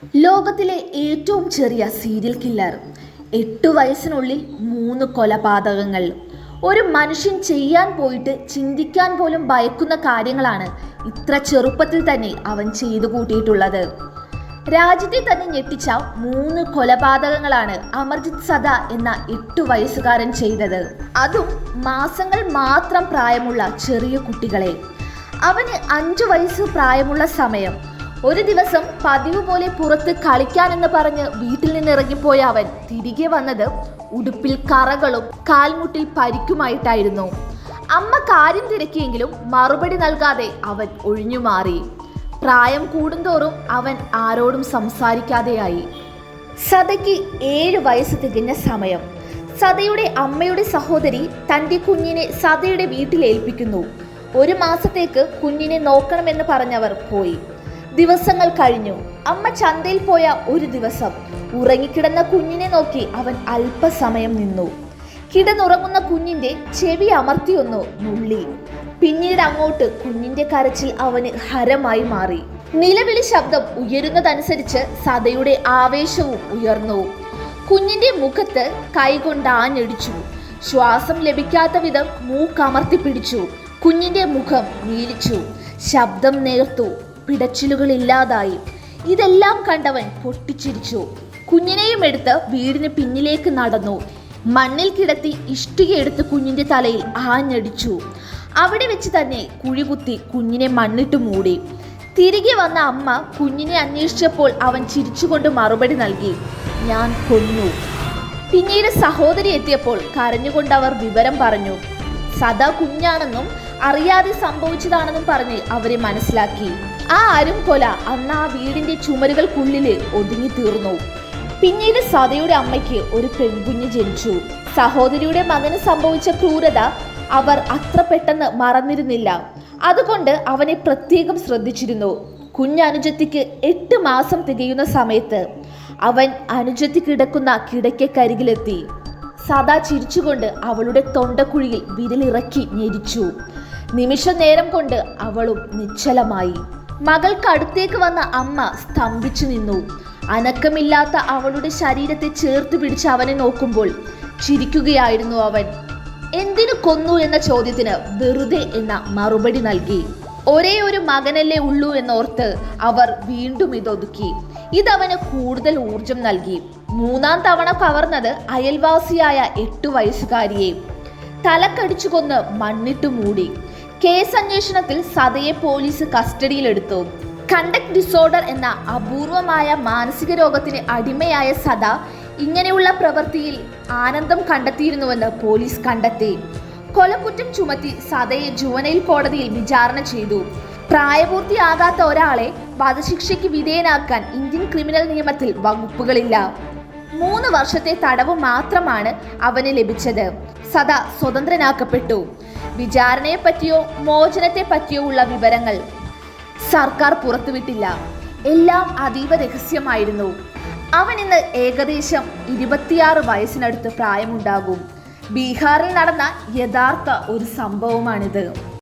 ലോകത്തിലെ ഏറ്റവും ചെറിയ സീരിയൽ കില്ലർ. 8 വയസ്സിനുള്ളിൽ 3 കൊലപാതകങ്ങൾ. ഒരു മനുഷ്യൻ ചെയ്യാൻ പോയിട്ട് ചിന്തിക്കാൻ പോലും ഭയക്കുന്ന കാര്യങ്ങളാണ് ഇത്ര ചെറുപ്പത്തിൽ തന്നെ അവൻ ചെയ്തു കൂട്ടിയിട്ടുള്ളത്. രാജ്യത്തെ തന്നെ ഞെട്ടിച്ച 3 കൊലപാതകങ്ങളാണ് അമർജിത് സദ എന്ന 8 വയസ്സുകാരൻ ചെയ്തത്. അതും മാസങ്ങൾ മാത്രം പ്രായമുള്ള ചെറിയ കുട്ടികളെ. അവന് 5 വയസ്സ് പ്രായമുള്ള സമയം ഒരു ദിവസം പതിവ് പോലെ പുറത്ത് കളിക്കാനെന്ന് പറഞ്ഞ് വീട്ടിൽ നിന്ന് ഇറങ്ങിപ്പോയ അവൻ തിരികെ വന്നത് ഉടുപ്പിൽ കറകളും കാൽമുട്ടിൽ പരിക്കുമായിട്ടായിരുന്നു. അമ്മ കാര്യം തിരക്കിയെങ്കിലും മറുപടി നൽകാതെ അവൻ ഒഴിഞ്ഞുമാറി. പ്രായം കൂടുന്തോറും അവൻ ആരോടും സംസാരിക്കാതെയായി. സദയ്ക്ക് 7 വയസ്സ് തികഞ്ഞ സമയം. സദയുടെ അമ്മയുടെ സഹോദരി തൻ്റെ കുഞ്ഞിനെ സദയുടെ വീട്ടിലേൽപ്പിക്കുന്നു. 1 മാസത്തേക്ക് കുഞ്ഞിനെ നോക്കണമെന്ന് പറഞ്ഞവർ പോയി. ദിവസങ്ങൾ കഴിഞ്ഞു. അമ്മ ചന്തയിൽ പോയ ഒരു ദിവസം ഉറങ്ങിക്കിടന്ന കുഞ്ഞിനെ നോക്കി അവൻ അല്പസമയം നിന്നു. കിടന്നുറങ്ങുന്ന കുഞ്ഞിന്റെ ചെവി അമർത്തിയൊന്നു നുള്ളി. പിന്നീട് അങ്ങോട്ട് കുഞ്ഞിന്റെ കരച്ചിൽ അവന് ഹരമായി മാറി. നിലവിളി ശബ്ദം ഉയരുന്നതനുസരിച്ച് സദയുടെ ആവേശവും ഉയർന്നു. കുഞ്ഞിന്റെ മുഖത്ത് കൈകൊണ്ട് ആഞ്ഞടിച്ചു. ശ്വാസം ലഭിക്കാത്ത വിധം മൂക്കമർത്തി പിടിച്ചു. കുഞ്ഞിന്റെ മുഖം നീലിച്ചു. ശബ്ദം നേർത്തു. പിടച്ചിലുകൾ ഇല്ലാതായി. ഇതെല്ലാം കണ്ടവൻ പൊട്ടിച്ചിരിച്ചു. കുഞ്ഞിനെയും എടുത്ത് വീടിന് പിന്നിലേക്ക് നടന്നു. മണ്ണിൽ കിടത്തി ഇഷ്ടികയെടുത്ത് കുഞ്ഞിന്റെ തലയിൽ ആഞ്ഞടിച്ചു. അവിടെ വെച്ച് തന്നെ കുഴികുത്തി കുഞ്ഞിനെ മണ്ണിട്ട് മൂടി. തിരികെ വന്ന അമ്മ കുഞ്ഞിനെ അന്വേഷിച്ചപ്പോൾ അവൻ ചിരിച്ചുകൊണ്ട് മറുപടി നൽകി, "ഞാൻ കൊന്നു." പിന്നീട് സഹോദരി എത്തിയപ്പോൾ കരഞ്ഞുകൊണ്ട് അവർ വിവരം പറഞ്ഞു. സദാ കുഞ്ഞാണെന്നും അറിയാതെ സംഭവിച്ചതാണെന്നും പറഞ്ഞ് അവരെ മനസ്സിലാക്കി. ആ കൊല അന്ന് ആ വീടിന്റെ ചുമരുകൾക്കുള്ളില് ഒതുങ്ങി തീർന്നു. പിന്നീട് സദയുടെ അമ്മയ്ക്ക് ഒരു പെൺകുഞ്ഞ് ജനിച്ചു. സഹോദരിയുടെ മകന് സംഭവിച്ച ക്രൂരത അവർ അത്ര പെട്ടെന്ന് മറന്നിരുന്നില്ല. അതുകൊണ്ട് അവനെ പ്രത്യേകം ശ്രദ്ധിച്ചിരുന്നു. കുഞ്ഞനുജത്തിക്ക് 8 മാസം തികയുന്ന സമയത്ത് അവൻ അനുജത്തി കിടക്കുന്ന കിടക്കക്കരികിലെത്തി. സദാ ചിരിച്ചുകൊണ്ട് അവളുടെ തൊണ്ടക്കുഴിയിൽ വിരലിറക്കി ഞെരിച്ചു. നിമിഷ നേരം കൊണ്ട് അവളും നിശ്ചലമായി. മകൾക്കടുത്തേക്ക് വന്ന അമ്മ സ്തംഭിച്ചു നിന്നു. അനക്കമില്ലാത്ത അവളുടെ ശരീരത്തെ ചേർത്ത് പിടിച്ച് അവനെ നോക്കുമ്പോൾ ചിരിക്കുകയായിരുന്നു അവൻ. എന്തിനു കൊന്നു എന്ന ചോദ്യത്തിന് വെറുതെ എന്ന മറുപടി നൽകി. ഒരേ ഒരു മകനല്ലേ ഉള്ളൂ എന്നോർത്ത് അവർ വീണ്ടും ഇതൊതുക്കി. ഇതവന് കൂടുതൽ ഊർജം നൽകി. 3-ാം തവണ കവർന്നത് അയൽവാസിയായ 8 വയസ്സുകാരിയെ. തലക്കടിച്ചു കൊന്ന് മണ്ണിട്ട് മൂടി. കേസ് അന്വേഷണത്തിൽ സദയെ പോലീസ് കസ്റ്റഡിയിലെടുത്തു. കണ്ടക്ട് ഡിസോർഡർ എന്ന അപൂർവമായ മാനസിക രോഗത്തിന് അടിമയായ സദ ഇങ്ങനെയുള്ള പ്രവൃത്തിയിൽ ആനന്ദം കണ്ടെത്തിയിരുന്നുവെന്ന് പോലീസ് കണ്ടെത്തി. കൊലക്കുറ്റം ചുമത്തി സദയെ ജുവനൈൽ കോടതിയിൽ വിചാരണ ചെയ്തു. പ്രായപൂർത്തിയാകാത്ത ഒരാളെ വധശിക്ഷയ്ക്ക് വിധേയനാക്കാൻ ഇന്ത്യൻ ക്രിമിനൽ നിയമത്തിൽ വകുപ്പുകളില്ല. 3 വർഷത്തെ തടവ് മാത്രമാണ് അവന് ലഭിച്ചത്. സദ സ്വതന്ത്രനാക്കപ്പെട്ടു. വിചാരണയെപ്പറ്റിയോ മോചനത്തെ പറ്റിയോ ഉള്ള വിവരങ്ങൾ സർക്കാർ പുറത്തുവിട്ടില്ല. എല്ലാം അതീവ രഹസ്യമായിരുന്നു. അവൻ ഇന്ന് ഏകദേശം 26 വയസ്സിനടുത്ത് പ്രായമുണ്ടാകും. ബീഹാറിൽ നടന്ന യഥാർത്ഥ ഒരു സംഭവമാണിത്.